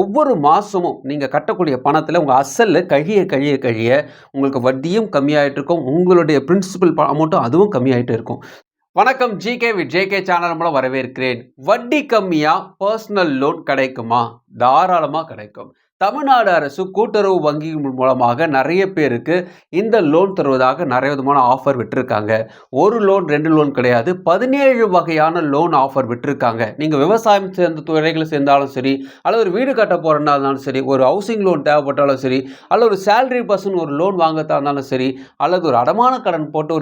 ஒவ்வொரு மாசமும் நீங்க கட்டக்கூடிய பணத்துல உங்க அசல்ல கழிய உங்களுக்கு வட்டியும் கம்மியாயிட்டு இருக்கும். உங்களுடைய பிரின்சிபல் அமௌண்ட்டும் அதுவும் கம்மியாயிட்டே இருக்கும். வணக்கம் ஜிகே வித் ஜேகே சேனல் மூலம் வரவேற்கிறேன். வட்டி கம்மியா பர்சனல் லோன் கிடைக்குமா? தாராளமா கிடைக்கும். தமிழ்நாடு அரசு கூட்டுறவு வங்கி மூலமாக நிறைய பேருக்கு இந்த லோன் தருவதாக நிறைய விதமான ஆஃபர் விட்டுருக்காங்க. ஒரு லோன் 2 லோன் கிடையாது, 17 வகையான லோன் ஆஃபர் விட்டுருக்காங்க. நீங்கள் விவசாயம் சேர்ந்த துறைகளை சேர்ந்தாலும் சரி, அல்லது ஒரு வீடு கட்ட போகிறதா இருந்தாலும் சரி, ஒரு ஹவுசிங் லோன் தேவைப்பட்டாலும் சரி, அல்லது ஒரு சேலரி பர்சன் ஒரு லோன் வாங்கத்தா இருந்தாலும் சரி, அல்லது ஒரு அடமான கடன் போட்டு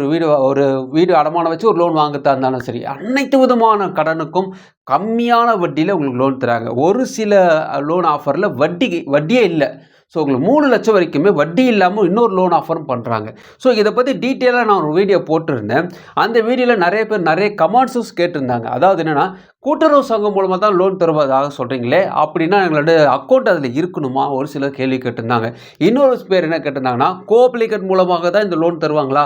ஒரு வீடு அடமானம் வச்சு ஒரு லோன் வாங்கத்தா இருந்தாலும் சரி, அனைத்து விதமான கடனுக்கும் கம்மியான வட்டியில் உங்களுக்கு லோன் தராங்க. ஒரு சில லோன் ஆஃபரில் வட்டியே இல்லை. ஸோ உங்களுக்கு 3 லட்சம் வரைக்குமே வட்டி இல்லாமல் இன்னொரு லோன் ஆஃபரும் பண்ணுறாங்க. ஸோ இதை பற்றி டீட்டெயிலாக நான் ஒரு வீடியோ போட்டிருந்தேன். அந்த வீடியோவில் நிறைய பேர் நிறைய கமெண்ட்ஸும் கேட்டிருந்தாங்க. அதாவது என்னென்னா, கூட்டுறவு சங்கம் மூலமாக தான் லோன் தருவதாக சொல்கிறீங்களே, அப்படின்னா எங்களோட அக்கௌண்ட் அதில் இருக்கணுமா? ஒரு சிலர் கேள்வி கேட்டிருந்தாங்க. இன்னொரு பேர் என்ன கேட்டிருந்தாங்கன்னா, கோஆப்ளிகேட் மூலமாக தான் இந்த லோன் தருவாங்களா?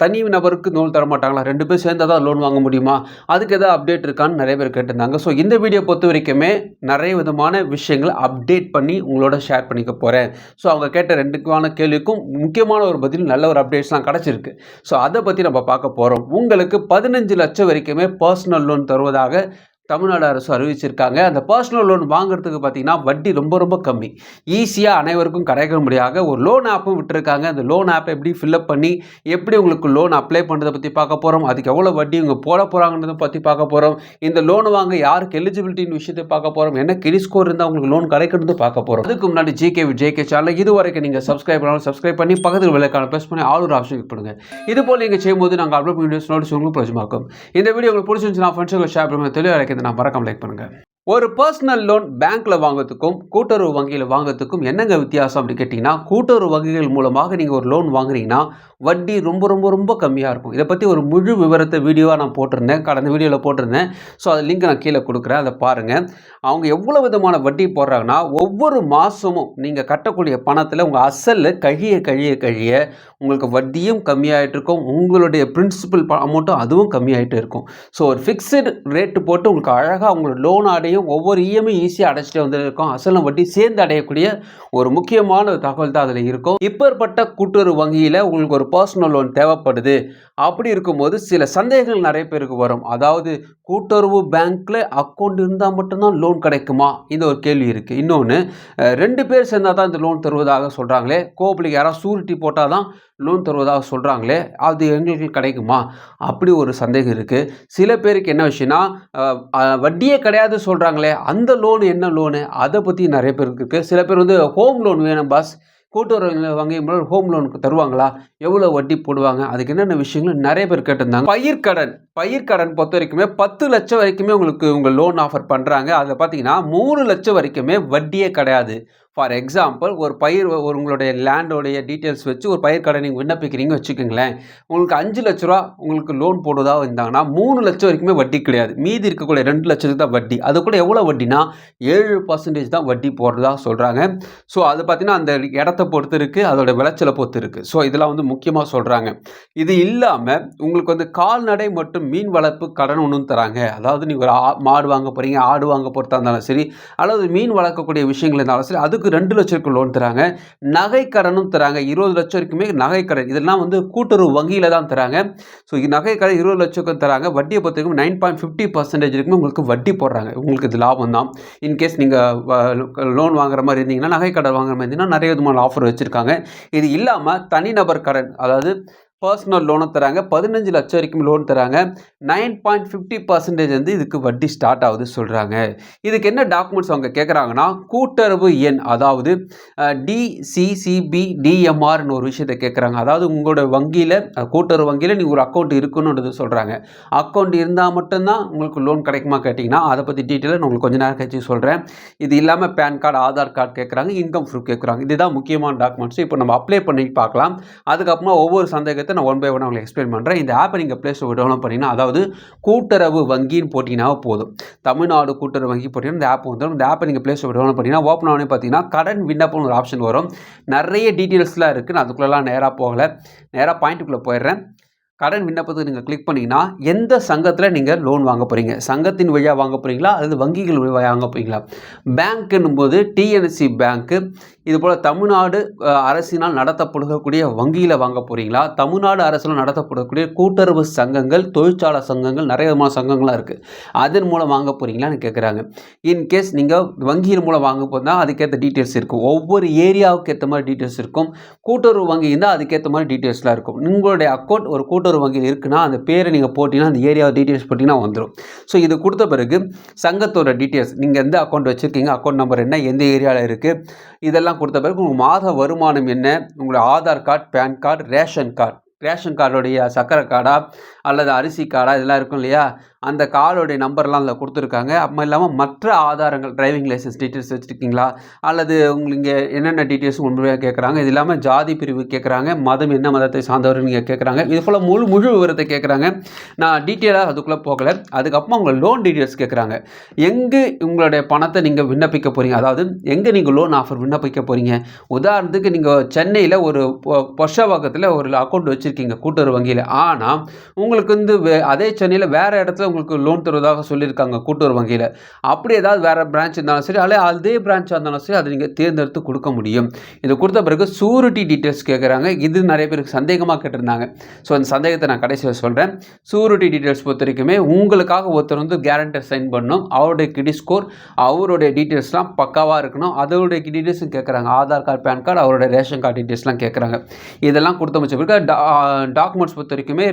தனி நபருக்கு லோன் தர மாட்டாங்களா? 2 பேர் சேர்ந்தால் தான் லோன் வாங்க முடியுமா? அதுக்கு எதாவது அப்டேட் இருக்கான்னு நிறைய பேர் கேட்டிருந்தாங்க. ஸோ இந்த வீடியோ பொறுத்த வரைக்குமே நிறைய விதமான விஷயங்களை அப்டேட் பண்ணி உங்களோட ஷேர் பண்ணிக்க போகிறேன். ஸோ அவங்க கேட்ட 2 கேள்விக்கும் முக்கியமான ஒரு பதில், நல்ல ஒரு அப்டேட்ஸ்லாம் கிடச்சிருக்கு. ஸோ அதை பற்றி நம்ம பார்க்க போகிறோம். உங்களுக்கு 15 லட்சம் வரைக்குமே பர்சனல் லோன் தருவதாக தமிழ்நாடு அரசு அறிவிச்சிருக்காங்க. அந்த பர்சனல் லோன் வாங்குறதுக்கு பார்த்தீங்கன்னா வட்டி ரொம்ப ரொம்ப கம்மி. ஈஸியாக அனைவருக்கும் கிடைக்க முடியாத ஒரு லோன் ஆப்பும் விட்டுருக்காங்க. அந்த லோன் ஆப்பை எப்படி ஃபில்அப் பண்ணி எப்படி உங்களுக்கு லோன் அப்ளை பண்ணுறதை பற்றி பார்க்க போகிறோம். அதுக்கு எவ்வளோ வட்டி இவங்க போட போகிறாங்கன்றதை பற்றி பார்க்க போகிறோம். இந்த லோன் வாங்க யாருக்கு எலிஜிபிலிட்டின்னு விஷயத்தை பார்க்க போகிறோம். என்ன கிரெடிட் ஸ்கோர் இருந்தால் உங்களுக்கு லோன் கிடைக்கிறது பார்க்க போகிறோம். அதுக்கு முன்னாடி ஜிகே வித் ஜேகே சேனல் இது வரைக்கும் நீங்கள் சப்ஸ்கிரைப் பண்ணாலும் சப்ஸ்கிரைப் பண்ணி பக்கத்தில் விலைக்கான ப்ரெஸ் பண்ணி ஆல் ஒரு ஆப்ஷன் கிளிக் பண்ணுங்கள். இது போல் நீங்கள் செய்யும்போது நாங்கள் அப்லோட் வீடியோஸ் நோட்டிஸ் உங்களுக்கு பிரச்சமாக்கும். இந்த வீடியோ உங்களுக்கு பிடிச்சிருந்துச்சுன்னா ஃப்ரெண்ட்ஸுக்கு ஷேர் பண்ணுங்கள். தெளிவாக நான் மறக்காம லைக் பண்ணுங்க. ஒரு பர்சனல் லோன் பேங்க்ல வாங்குறதுக்கும் கூட்டுறவு வங்கியில் வாங்குறதுக்கும் என்னங்க வித்தியாசம் அப்படி கேட்டிங்கன்னா, கூட்டுறவு வங்கிகள் மூலமாக நீங்கள் ஒரு லோன் வாங்குறீங்கன்னா வட்டி ரொம்ப ரொம்ப ரொம்ப கம்மியாக இருக்கும். இதை பற்றி ஒரு முழு விவரத்தை வீடியோவாக நான் போட்டிருந்தேன், கடந்த வீடியோவில் போட்டிருந்தேன். ஸோ அது லிங்க் நான் கீழே கொடுக்குறேன், அதை பாருங்கள். அவங்க எவ்வளோ விதமான வட்டி போடுறாங்கன்னா, ஒவ்வொரு மாதமும் நீங்கள் கட்டக்கூடிய பணத்தில் உங்கள் அசல் கழிய உங்களுக்கு வட்டியும் கம்மியாகிட்டு இருக்கும். உங்களுடைய பிரின்சிபல் அமௌண்ட்டும் அதுவும் கம்மியாகிட்டு இருக்கும். ஸோ ஒரு ஃபிக்ஸடு ரேட்டு போட்டு உங்களுக்கு அழகாக உங்களோட லோன் அடையும். ஒவ்வொரு இஎம்ஐ ஈஸியாக அடைச்சிட்டு வந்துருக்கும். அசலும் வட்டி சேர்ந்து அடையக்கூடிய ஒரு முக்கியமான தகவல் தான் அதில் இருக்கும். இப்பேற்பட்ட கூட்டுறவு வங்கியில் உங்களுக்கு ஒரு பர்சனல் லோன் தேவைப்படுது. அப்படி இருக்கும்போது சில சந்தேகங்கள் நிறைய பேருக்கு வரும். அதாவது கூட்டுறவு பேங்க்கில் அக்கௌண்ட் இருந்தால் மட்டும்தான் லோன் கிடைக்குமா? இந்த ஒரு கேள்வி இருக்குது. இன்னொன்று, 2 பேர் சேர்ந்தால் தான் இந்த லோன் தருவதாக சொல்கிறாங்களே, கோஆப்ளிகேட் யாராவது சூரிட்டி போட்டால் தான் லோன் தருவதாக சொல்கிறாங்களே, அது எங்களுக்கு கிடைக்குமா? அப்படி ஒரு சந்தேகம் இருக்குது. சில பேருக்கு என்ன விஷயம்னா, வட்டியே கிடையாது சொல்கிறாங்களே, அந்த லோன் என்ன லோனு? அதை பற்றி நிறைய பேருக்கு இருக்குது. சில பேர் வந்து ஹோம் லோன் வேணும் பாஸ், கூட்டுறவு வங்கி மூலம் ஹோம் லோனுக்கு தருவாங்களா? எவ்வளோ வட்டி போடுவாங்க? அதுக்கு என்னென்ன விஷயங்கள் நிறைய பேர் கேட்டிருந்தாங்க. பயிர்க்கடன் பொறுத்த வரைக்குமே 10 லட்சம் வரைக்குமே உங்களுக்கு உங்கள் லோன் ஆஃபர் பண்ணுறாங்க. அதில் பார்த்தீங்கன்னா 3 லட்சம் வரைக்குமே வட்டியே கிடையாது. ஃபார் எக்ஸாம்பிள், உங்களுடைய லேண்டோடைய டீட்டெயில்ஸ் வச்சு ஒரு பயிர்க்கடை நீங்கள் விண்ணப்பிக்கிறீங்க வச்சுக்கோங்களேன். உங்களுக்கு 5 லட்ச ரூபா உங்களுக்கு லோன் போடுவதாக இருந்தாங்கன்னா 3 லட்சம் வரைக்குமே வட்டி கிடையாது. மீதி இருக்கக்கூடிய 2 லட்சத்துக்கு தான் வட்டி. அது கூட எவ்வளோ வட்டினா 7% தான் வட்டி போடுறதா சொல்கிறாங்க. ஸோ அது பார்த்தீங்கன்னா அந்த இடத்த பொறுத்து இருக்குது, அதோட விளைச்சலை பொறுத்து இருக்குது. ஸோ இதெல்லாம் வந்து முக்கியமாக சொல்கிறாங்க. இது இல்லாமல் உங்களுக்கு வந்து கால்நடை மற்றும் மீன் வளர்ப்பு கடன் ஒன்றும் தராங்க. அதாவது நீங்கள் ஒரு மாடு வாங்க போகிறீங்க, ஆடு வாங்க போகிறதா இருந்தாலும் சரி, அல்லது மீன் வளர்க்கக்கூடிய விஷயங்கள் இருந்தாலும் சரி, அதுக்கு 2 லட்சம் லோன் தராங்க. நகை கடனும் தராங்க. 20 லட்சம் வரைக்குமே நகை கடன். இதெல்லாம் வந்து கூட்டுறவு வங்கியில் தான் தராங்க. ஸோ நகை கடன் 20 லட்சம் தராங்க. வட்டியை பொறுத்த வரைக்கும் 9.50% இருக்குமே உங்களுக்கு வட்டி போடுறாங்க. உங்களுக்கு இது லாபம் தான். இன்கேஸ் நீங்கள் லோன் வாங்குற மாதிரி இருந்தீங்கன்னா, நகை கடன் வாங்குற மாதிரி இருந்தீங்கன்னா நிறைய விதமான ஆஃபர் வச்சுருக்காங்க. இது இல்லாமல் தனிநபர் கடன், அதாவது பர்சனல் லோனும் தராங்க. 15 லட்சம் வரைக்கும் லோன் தராங்க. 9.50% வந்து இதுக்கு வட்டி ஸ்டார்ட் ஆகுது சொல்கிறாங்க. இதுக்கு என்ன டாக்குமெண்ட்ஸ் அவங்க கேட்குறாங்கன்னா, கூட்டுறவு எண், அதாவது DCCBDMRன்னு ஒரு விஷயத்தை கேட்குறாங்க. அதாவது உங்களோட வங்கியில், கூட்டுறவு வங்கியில் நீங்கள் ஒரு அக்கௌண்ட் இருக்குன்னுன்றது சொல்கிறாங்க. அக்கௌண்ட் இருந்தால் மட்டும்தான் உங்களுக்கு லோன் கிடைக்குமா கேட்டிங்கன்னா, அதை பற்றி டீட்டெயிலாக நான் உங்களுக்கு கொஞ்சம் நேரம் கழிச்சு சொல்கிறேன். இது இல்லாமல் பேன் கார்டு, ஆதார் கார்டு கேட்குறாங்க, இன்கம் ப்ரூஃப் கேட்குறாங்க. இதுதான் முக்கியமான டாக்குமெண்ட்ஸ். இப்போ நம்ம அப்ளை பண்ணி பார்க்கலாம். அதுக்கப்புறமா ஒவ்வொரு சந்தேகத்தை நான் ஒன் பை ஒன் உங்களுக்கு எக்ஸ்பிளைன் பண்ணுறேன். இந்த ஆப்பை நீங்கள் ப்ளே ஸ்டோர் டவுன்லோட் பண்ணிங்கன்னா, அதாவது கூட்டுறவு வங்கின்னு போட்டிங்கன்னா போதும். தமிழ்நாடு கூட்டுறவு வங்கி போட்டிங்கன்னா இந்த ஆப் வந்துடும். இந்த ஆப்பை நீங்கள் ப்ளே ஸ்டோர் டவுன்லோட் பண்ணிங்கன்னா ஓப்பன் ஆனே பார்த்தீங்கன்னா கடன் விண்ணப்பம்னு ஒரு ஆப்ஷன் வரும். நிறைய டீட்டெயில்ஸ்லாம் இருக்குது. நான் அதுக்குள்ளெல்லாம் நேராக போகலை, நேராக பாயிண்ட்டுக்குள்ளே போயிடுறேன். கடன் விண்ணப்பத்துக்கு நீங்கள் கிளிக் பண்ணிங்கன்னா எந்த சங்கத்தில் நீங்கள் லோன் வாங்க போகிறீங்க, சங்கத்தின் வழியாக வாங்க போகிறீங்களா அல்லது வங்கிகள் வழியாக வாங்க போகிறீங்களா. பேங்க்குன்னும் போது டிஎன்சி பேங்க்கு, இதுபோல் தமிழ்நாடு அரசினால் நடத்தப்படக்கூடிய வங்கியில் வாங்க போகிறீங்களா, தமிழ்நாடு அரசினால் நடத்தப்படக்கூடிய கூட்டுறவு சங்கங்கள், தொழிற்சாலை சங்கங்கள், நிறைய விதமான சங்கங்கள்லாம் இருக்குது, அதன் மூலம் வாங்க போகிறீங்களான்னு கேட்குறாங்க. இன்கேஸ் நீங்கள் வங்கியின் மூலம் வாங்க போனால் அதுக்கேற்ற டீட்டெயில்ஸ் இருக்கும், ஒவ்வொரு ஏரியாவுக்கு ஏற்ற மாதிரி டீட்டெயில்ஸ் இருக்கும். கூட்டுறவு வங்கி இருந்தால் அதுக்கேற்ற மாதிரி டீட்டெயில்ஸ்லாம் இருக்கும். உங்களுடைய அக்கௌண்ட் ஒரு கூட்டுறவு வங்கியில் இருக்குன்னா அந்த பேரை நீங்கள் போட்டிங்கன்னா அந்த ஏரியா டீட்டெயில்ஸ் போட்டிங்கன்னா வந்துடும். ஸோ இது கொடுத்த பிறகு சங்கத்தோட டீட்டெயில்ஸ், நீங்கள் எந்த அக்கௌண்ட் வச்சுருக்கீங்க, அக்கௌண்ட் நம்பர் என்ன, எந்த ஏரியாவில் இருக்குது, இதெல்லாம் கொடுத்த பிறகு உங்கள் மாத வருமானம் என்ன, உங்களுடைய Aadhaar card, pan card, ration கார்டுடைய சக்கரை கார்டா அல்லது அரிசி கார்டா இதெல்லாம் இருக்கும் இல்லையா, அந்த கார்டுடைய நம்பர்லாம் அதில் கொடுத்துருக்காங்க. அப்போ இல்லாமல் மற்ற ஆதாரங்கள், டிரைவிங் லைசன்ஸ் டீட்டெயில்ஸ் வச்சுருக்கீங்களா, அல்லது உங்களுக்கு இங்கே என்னென்ன டீட்டெயில்ஸ் உண்மையாக கேட்குறாங்க. இது இல்லாமல் ஜாதி பிரிவு கேட்குறாங்க, மதம் என்ன மதத்தை சார்ந்தவர் நீங்கள் கேட்குறாங்க, இது போல் முழு விவரத்தை கேட்குறாங்க. நான் டீட்டெயிலாக அதுக்குள்ளே போகலை. அதுக்கப்புறமா உங்கள் லோன் டீட்டெயில்ஸ் கேட்குறாங்க. எங்கே உங்களுடைய பணத்தை நீங்கள் விண்ணப்பிக்க போகிறீங்க, அதாவது எங்கே நீங்கள் லோன் ஆஃபர் விண்ணப்பிக்க போகிறீங்க. உதாரணத்துக்கு நீங்கள் சென்னையில் ஒரு பொஷவாக்கத்தில் ஒரு அக்கௌண்ட் வச்சுருக்கீங்க கூட்டுறவு வங்கியில், ஆனால் உங்களுக்கு வந்து அதே சென்னையில் வேறு இடத்துல உங்களுக்கு லோன் தருவதாக சொல்லியிருக்காங்க கூட்டுறவு வங்கியில். அப்படி ஏதாவது வேறு பிரான்ச் இருந்தாலும் சரி, அல்லது அதே பிரான்ச்சாக இருந்தாலும் சரி, அதை நீங்கள் தேர்ந்தெடுத்து கொடுக்க முடியும். இது கொடுத்த பிறகு சூரிட்டி டீட்டெயில்ஸ் கேட்குறாங்க. இது நிறைய பேருக்கு சந்தேகமாக கேட்டிருந்தாங்க. ஸோ அந்த சந்தேகத்தை நான் கடைசியில் சொல்கிறேன். சூரிட்டி டீட்டெயில்ஸ் பொறுத்த வரைக்குமே உங்களுக்காக ஒருத்தர் வந்து கேரண்டர் சைன் பண்ணணும். அவருடைய கிரெடிட் ஸ்கோர், அவருடைய டீட்டெயில்ஸ்லாம் பக்காவாக இருக்கணும். அதோடைய டீட்டெயில்ஸும் கேட்குறாங்க. ஆதார் கார்டு, பேன் கார்டு, அவருடைய ரேஷன் கார்டு டீட்டெயில்ஸ்லாம் கேட்குறாங்க. இதெல்லாம் கொடுத்த வச்ச பிறகு டாக்குமெண்ட்ஸ் பொறுத்த வரைக்குமே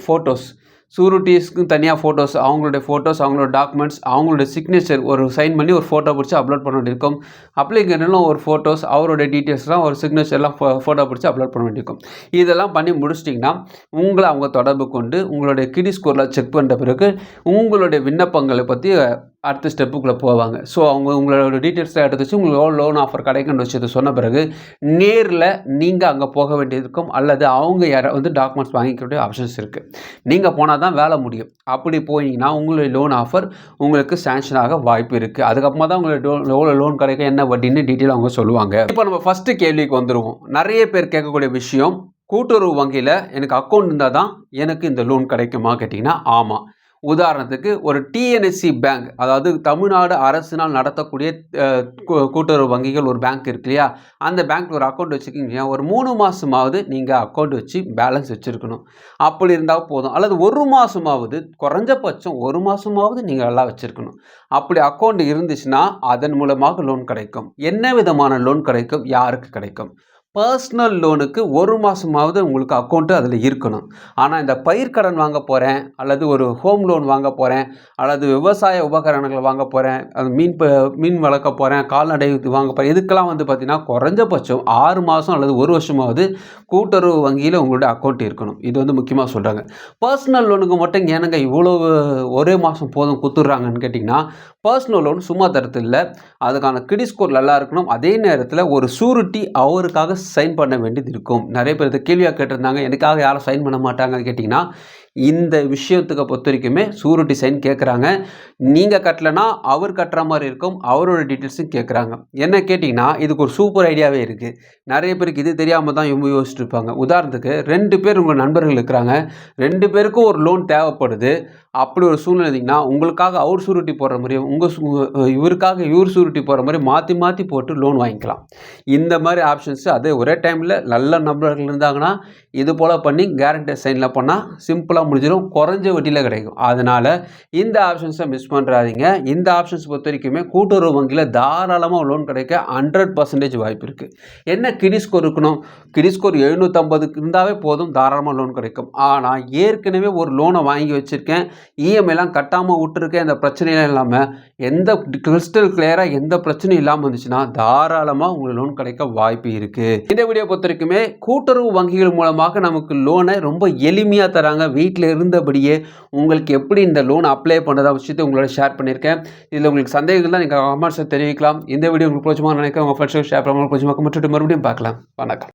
ஃபோட்டோஸ், சூரிட்டிஸ்க்கு தனியாக ஃபோட்டோஸ், அவங்களோட டாக்குமெண்ட்ஸ், அவங்களோட சிக்னேச்சர் ஒரு சைன் பண்ணி ஒரு ஃபோட்டோ பிடிச்சி அப்லோட் பண்ண வேண்டியிருக்கும். அப்ளிகேஷனும் ஒரு ஃபோட்டோஸ், அவரோட டீட்டெயில்ஸ்லாம் ஒரு சிக்னேச்சர்லாம் ஃபோட்டோ பிடிச்சி அப்லோட் பண்ண வேண்டியிருக்கும். இதெல்லாம் பண்ணி முடிச்சிட்டிங்கன்னா உங்களை அவங்க தொடர்பு கொண்டு உங்களுடைய கிரெடிட் ஸ்கோரில் செக் பண்ணுற பிறகு உங்களுடைய விண்ணப்பங்களை பற்றி அடுத்த ஸ்டெப்புக்குள்ளே போவாங்க. ஸோ அவங்க உங்களோட டீட்டெயில்ஸ்லாம் எடுத்து வச்சு உங்களுக்கு லோன் ஆஃபர் கிடைக்குன்னு விஷயத்தை சொன்ன பிறகு நேரில் நீங்கள் அங்கே போக வேண்டியிருக்கும், அல்லது அவங்க யாரை வந்து டாக்குமெண்ட்ஸ் வாங்கிக்கக்கூடிய ஆப்ஷன்ஸ் இருக்குது. நீங்கள் போனால் தான் வேலை முடியும். அப்படி போனீங்கன்னா உங்களுடைய லோன் ஆஃபர் உங்களுக்கு சேங்ஷன் ஆக வாய்ப்பு இருக்குது. அதுக்கப்புறமா தான் உங்களுக்கு லோன் கிடைக்கும், என்ன வட்டின்னு டீட்டெயில் அவங்க சொல்லுவாங்க. இப்போ நம்ம ஃபஸ்ட்டு கேள்விக்கு வந்துடுவோம். நிறைய பேர் கேட்கக்கூடிய விஷயம், கூட்டுறவு வங்கியில் எனக்கு அக்கௌண்ட் இருந்தால் தான் எனக்கு இந்த லோன் கிடைக்குமா கேட்டிங்கன்னா ஆமாம். உதாரணத்துக்கு ஒரு டிஎன்எஸ்சி பேங்க், அதாவது தமிழ்நாடு அரசினால் நடத்தக்கூடிய கூட்டுறவு வங்கிகள் ஒரு பேங்க் இருக்கு இல்லையா, அந்த பேங்க்கில் ஒரு அக்கௌண்ட் வச்சுக்கிங்க, ஒரு 3 மாதமாவது நீங்கள் அக்கௌண்ட் வச்சு பேலன்ஸ் வச்சுருக்கணும். அப்படி இருந்தால் போதும். அல்லது 1 மாதமாவது, குறைஞ்சபட்சம் 1 மாதமாவது நீங்கள் எல்லாம் வச்சுருக்கணும். அப்படி அக்கௌண்ட் இருந்துச்சுன்னா அதன் மூலமாக லோன் கிடைக்கும். என்ன விதமான லோன் கிடைக்கும், யாருக்கு கிடைக்கும்? பர்சனல் லோனுக்கு 1 மாதமாவது உங்களுக்கு அக்கௌண்ட்டு அதில் இருக்கணும். ஆனால் இந்த பயிர்க்கடன் வாங்க போகிறேன், அல்லது ஒரு ஹோம் லோன் வாங்க போகிறேன், அல்லது விவசாய உபகரணங்கள் வாங்க போகிறேன், அது மீன் வளர்க்க போகிறேன், கால்நடை வாங்க போகிறேன், இதுக்கெல்லாம் வந்து பார்த்திங்கன்னா குறைஞ்சபட்சம் 6 மாதம் அல்லது 1 வருஷமாவது கூட்டுறவு வங்கியில் உங்களுடைய அக்கௌண்ட் இருக்கணும். இது வந்து முக்கியமாக சொல்கிறாங்க. பர்சனல் லோனுக்கு மட்டும் ஏனுங்க இவ்வளவு ஒரே மாதம் போதும் குத்துடுறாங்கன்னு கேட்டிங்கன்னா, பர்சனல் லோன் சும்மா தரத்து இல்லை, அதுக்கான கிரெடிட் ஸ்கோர் நல்லா இருக்கணும். அதே நேரத்தில் ஒரு சூரிட்டி அவருக்காக சைன் பண்ண வேண்டியது இருக்கும். நிறைய பேர் இதை கேள்வியாக கேட்டிருந்தாங்க, எனக்காக யாரும் சைன் பண்ண மாட்டாங்கன்னு கேட்டிங்கன்னா, இந்த விஷயத்துக்கு பொறுத்த வரைக்குமே சூரிட்டி சைன் கேட்குறாங்க. நீங்கள் கட்டலைன்னா அவர் கட்டுற மாதிரி இருக்கும், அவரோட டீட்டெயில்ஸும் கேட்குறாங்க. என்ன கேட்டிங்கன்னா, இதுக்கு ஒரு சூப்பர் ஐடியாவே இருக்குது. நிறைய பேருக்கு இது தெரியாமல் தான் இவங்க யோசிச்சுட்டு இருப்பாங்க. உதாரணத்துக்கு 2 பேர் உங்கள் நண்பர்கள் இருக்கிறாங்க, 2 பேருக்கும் ஒரு லோன் தேவைப்படுது. அப்படி ஒரு சூழ்நிலை இருந்தீங்கன்னா உங்களுக்காக அவர் சூரிட்டி போடுற மாதிரியும் இவருக்காக இவர் சூரிட்டி போடுற மாதிரி மாற்றி போட்டு லோன் வாங்கிக்கலாம். இந்த மாதிரி ஆப்ஷன்ஸ் அதே ஒரே டைமில் நல்ல நண்பர்கள் இருந்தாங்கன்னா இது போல் பண்ணி கேரண்டர் சைனில் பண்ணால் சிம்பிளாக முடிஞ்சிடும், குறைஞ்ச வட்டியில் கிடைக்கும். அதனால் இந்த ஆப்ஷன்ஸை மிஸ் பண்ணுறாதீங்க. இந்த ஆப்ஷன்ஸ் பொறுத்த வரைக்குமே கூட்டுறவு வங்கியில் தாராளமாக லோன் கிடைக்க 100% வாய்ப்பு இருக்குது. என்ன கிரெடிட் ஸ்கோர் இருக்கணும், கிரெடிட் ஸ்கோர் 750 இருந்தாவே போதும், தாராளமாக லோன் கிடைக்கும். ஆனால் ஏற்கனவே ஒரு லோனை வாங்கி வச்சுருக்கேன், இஎம்ஐலாம் கட்டாமல் விட்டுருக்கேன், அந்த பிரச்சனைலாம் இல்லாமல் எந்த கிறிஸ்டல் கிளியராக எந்த பிரச்சனையும் இல்லாமல் இருந்துச்சுன்னா தாராளமாக உங்களுக்கு லோன் கிடைக்க வாய்ப்பு இருக்குது. இந்த வீடியோ பொறுத்த வரைக்குமே கூட்டுறவு வங்கிகள் மூலமாக நமக்கு லோனை ரொம்ப எளிமையாக தராங்க. வீட்டில் இருந்தபடியே உங்களுக்கு எப்படி இந்த லோன் அப்ளை பண்ணுறதா விஷயத்தை உங்களோட ஷேர் பண்ணியிருக்கேன். இதில் உங்களுக்கு சந்தேகங்கள் தான் நீங்கள் கமெண்ட்ஸை தெரிவிக்கலாம். இந்த வீடியோ உங்களுக்கு பிடிச்சமாக நினைக்கிறேன், உங்கள் ஃப்ரெண்ட்ஸுக்கு ஷேர் பண்ணுங்க. பிடிச்சமாக மட்டும் மறுபடியும் பார்க்கலாம். வணக்கம்.